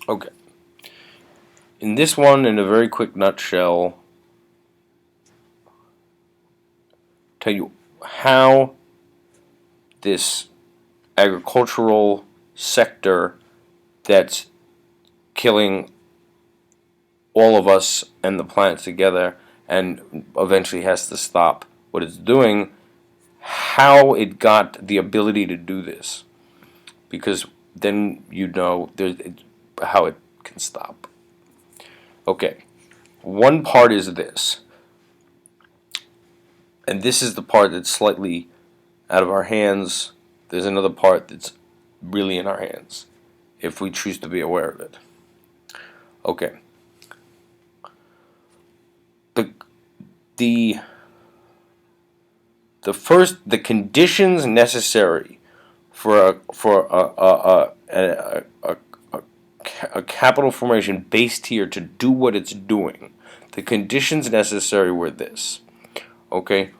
Okay. In this one, in a very quick nutshell, tell you how this agricultural sector that's killing all of us and the planet together and eventually has to stop what it's doing, how it got the ability to do this. Because then you know how it can stop. Okay, one part is this, and this is the part that's slightly out of our hands. There's another part that's really in our hands, if we choose to be aware of it. Okay. The the conditions necessary for a capital formation based here to do what it's doing. The conditions necessary were this. Okay,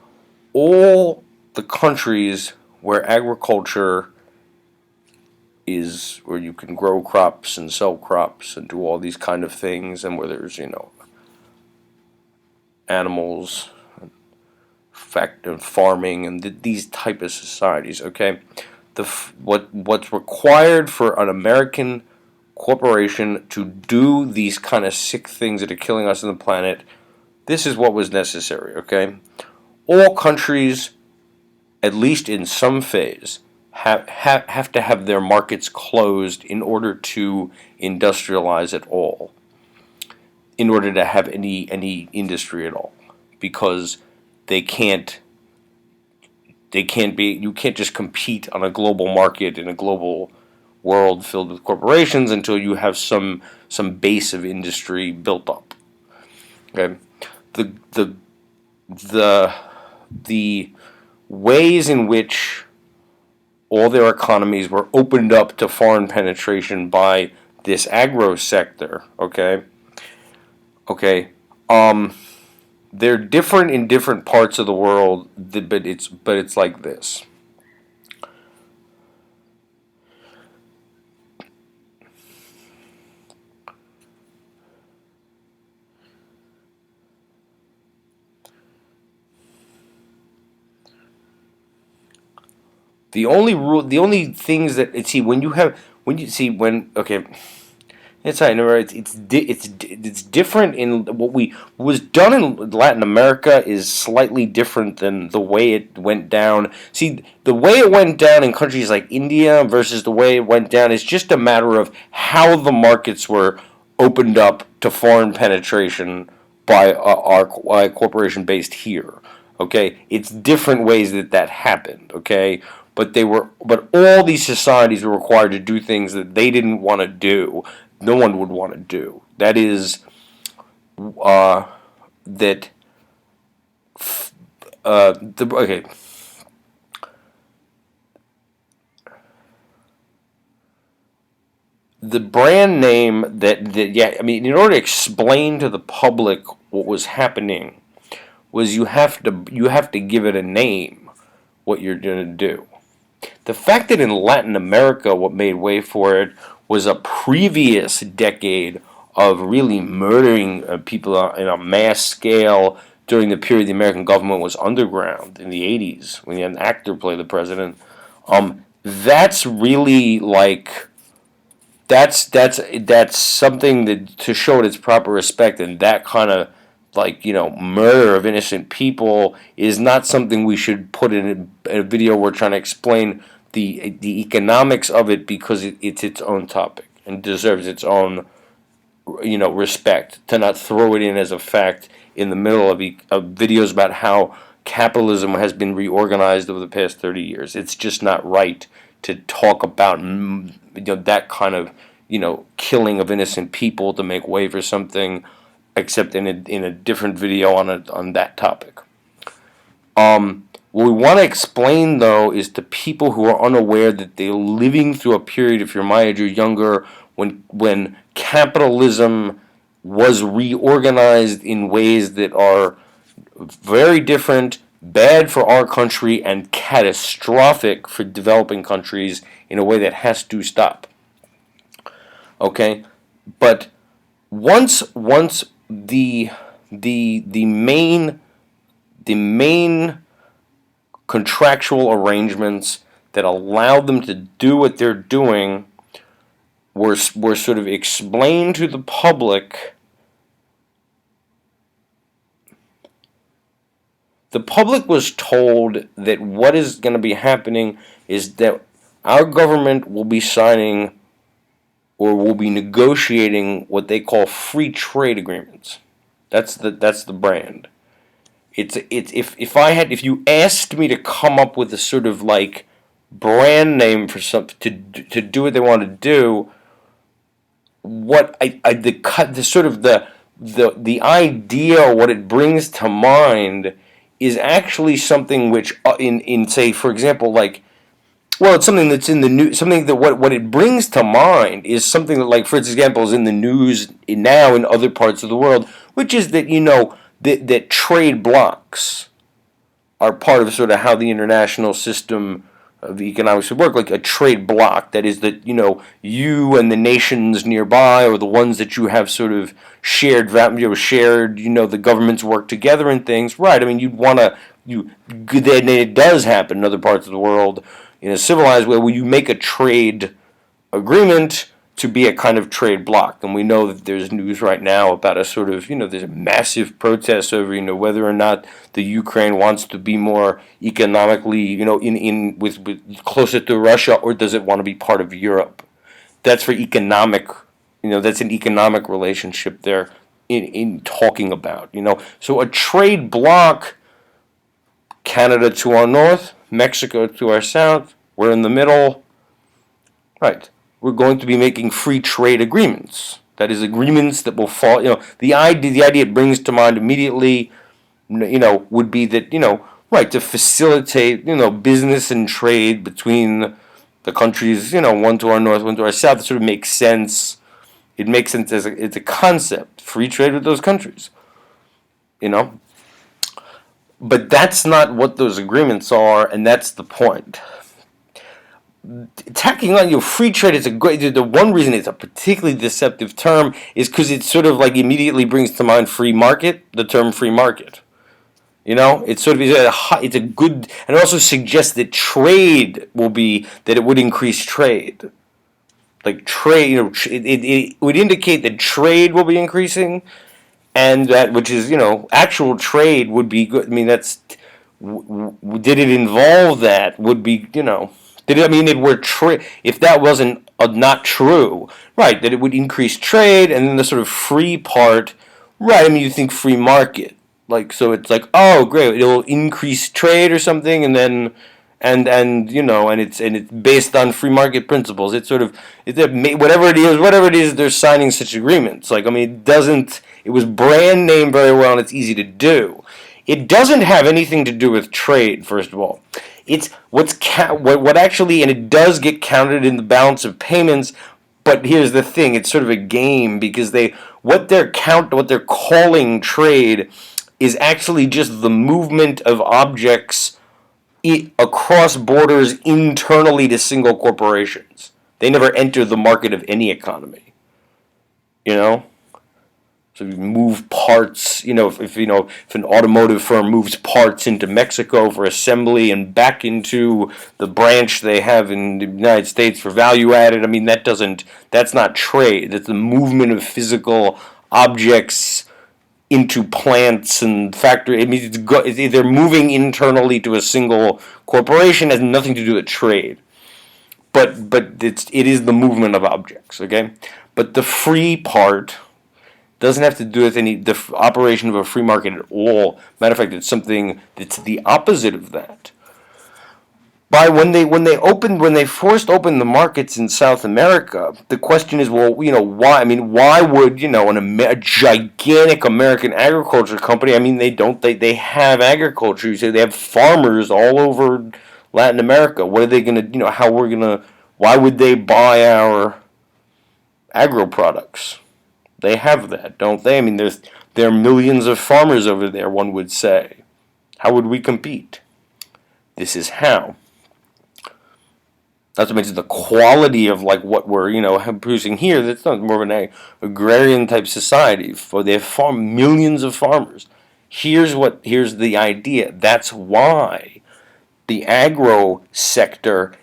all the countries where agriculture is, where you can grow crops and sell crops and do all these kind of things, and where there's animals, farming, and these type of societies. Okay, what's required for an American corporation to do these kind of sick things that are killing us on the planet, this is what was necessary. Okay, all countries, at least in some phase, have to have their markets closed in order to industrialize at all, in order to have any industry at all, because they can't be, you can't just compete on a global market in a global world filled with corporations until you have some base of industry built up. Okay, the ways in which all their economies were opened up to foreign penetration by this agro sector. They're different in different parts of the world, but it's like this. The only things that it's it's different in what was done in Latin America is slightly different than the way it went down. See, the way it went down in countries like India versus the way it went down is just a matter of how the markets were opened up to foreign penetration by our corporation based here. Okay, it's different ways that happened. Okay, but all these societies were required to do things that they didn't want to do. No one would want to do. That is, that. Okay. The brand name in order to explain to the public what was happening, was you have to give it a name. What you're going to do. The fact that in Latin America what made way for it was a previous decade of really murdering people in a mass scale during the period the American government was underground in the 80s when you had an actor play the president. That's really like that's something that to show it its proper respect, and that kind of murder of innocent people is not something we should put in a video where we're trying to explain the economics of it, because it's its own topic and deserves its own respect. To not throw it in as a fact in the middle of videos about how capitalism has been reorganized over the past 30 years. It's just not right to talk about that kind of killing of innocent people to make way for something, except in a different video on that topic. What we want to explain, though, is to people who are unaware that they're living through a period, if you're my age or younger, when capitalism was reorganized in ways that are very different, bad for our country, and catastrophic for developing countries in a way that has to stop. Okay? But once the main contractual arrangements that allow them to do what they're doing were sort of explained to the public. The public was told that what is going to be happening is that our government will be signing or will be negotiating what they call free trade agreements. That's the brand. It's if you asked me to come up with a sort of like brand name for something to do what they want to do, what the sort of the idea or what it brings to mind is actually something which in say, for example, like, well, it's something that's in the news. Something that what it brings to mind is something that, like, for example, is in the news now in other parts of the world, which is that that trade blocks are part of sort of how the international system of economics would work. Like a trade block, that is that you and the nations nearby, or the ones that you have sort of shared, the governments work together and things. Right? I mean, you'd want to then it does happen in other parts of the world in a civilized way, where you make a trade agreement to be a kind of trade block. And we know that there's news right now about a sort of, there's a massive protest over, whether or not the Ukraine wants to be more economically, with closer to Russia, or does it want to be part of Europe? That's for economic, that's an economic relationship there in talking about, So a trade block, Canada to our north, Mexico to our south, we're in the middle. Right. We're going to be making free trade agreements. That is, agreements that will fall. The idea it brings to mind immediately, would be that right, to facilitate business and trade between the countries, one to our north, one to our south. It sort of makes sense. It makes sense as it's a concept, free trade with those countries. But that's not what those agreements are, and that's the point. Tacking on free trade is the one reason it's a particularly deceptive term is because it sort of like immediately brings to mind free market, the term free market. It's sort of it's a good, and it also suggests that trade it would increase trade. Like trade, it would indicate that trade will be increasing, and that which is actual trade would be good. I mean, did it involve that? Would be Did it mean it were if that wasn't not true, right? That it would increase trade, and then the sort of free part, right? I mean, you think free market, like, so it's like, oh great, it'll increase trade or something, and then and it's based on free market principles. It's sort of whatever it is they're signing such agreements. Like, I mean, it was brand name very well, and it's easy to do. It doesn't have anything to do with trade, first of all. It's what actually, and it does get counted in the balance of payments. But here's the thing: it's sort of a game, because what they're calling trade is actually just the movement of objects across borders internally to single corporations. They never enter the market of any economy. So you move parts, if an automotive firm moves parts into Mexico for assembly and back into the branch they have in the United States for value added, I mean, that's not trade. That's the movement of physical objects into plants and factory. I mean, they're moving internally to a single corporation. It has nothing to do with trade. But it is the movement of objects, okay? But the free part doesn't have to do with the operation of a free market at all. Matter of fact, it's something that's the opposite of that. When they first opened the markets in South America, the question is, well, why? I mean, why would a gigantic American agriculture company? I mean, they have agriculture. You say they have farmers all over Latin America. What are they going to? Why would they buy our agro products? They have that, don't they? I mean, there are millions of farmers over there. One would say, how would we compete? This is how. not to mention the quality of like what we're producing here. That's not more of an agrarian type society. For they farm millions of farmers. Here's the idea. That's why the agro sector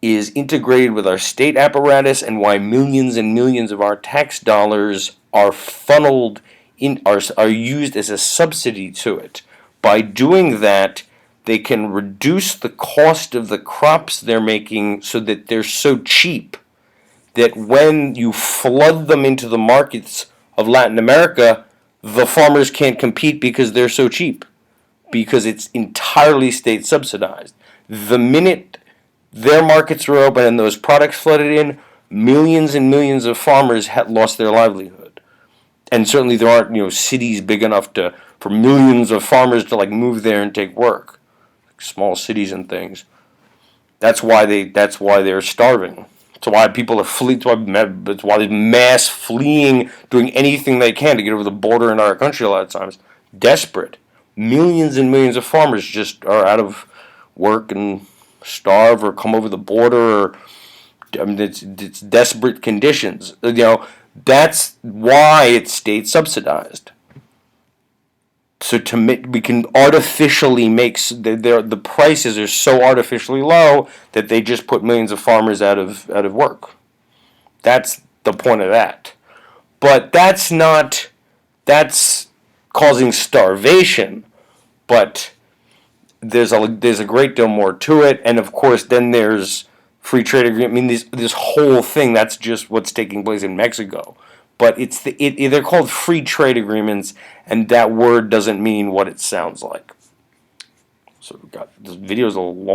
is integrated with our state apparatus, and why millions and millions of our tax dollars are funneled in are used as a subsidy to it. By doing that, they can reduce the cost of the crops they're making so that they're so cheap that when you flood them into the markets of Latin America, the farmers can't compete because they're so cheap, because it's entirely state subsidized. The minute their markets were open and those products flooded in, millions and millions of farmers had lost their livelihood. And certainly there aren't cities big enough for millions of farmers to like move there and take work. Small cities and things. That's why they're starving. That's why people are fleeing. That's why there's mass fleeing, doing anything they can to get over the border in our country a lot of times. Desperate. Millions and millions of farmers just are out of work and starve or come over the border. Or, it's desperate conditions. That's why it's state subsidized. So we can artificially make the prices are so artificially low that they just put millions of farmers out of work. That's the point of that. But that's causing starvation. But there's a great deal more to it, and of course then there's free trade agreement. I mean, this whole thing, that's just what's taking place in Mexico. But they're called free trade agreements, and that word doesn't mean what it sounds like. So this video is a long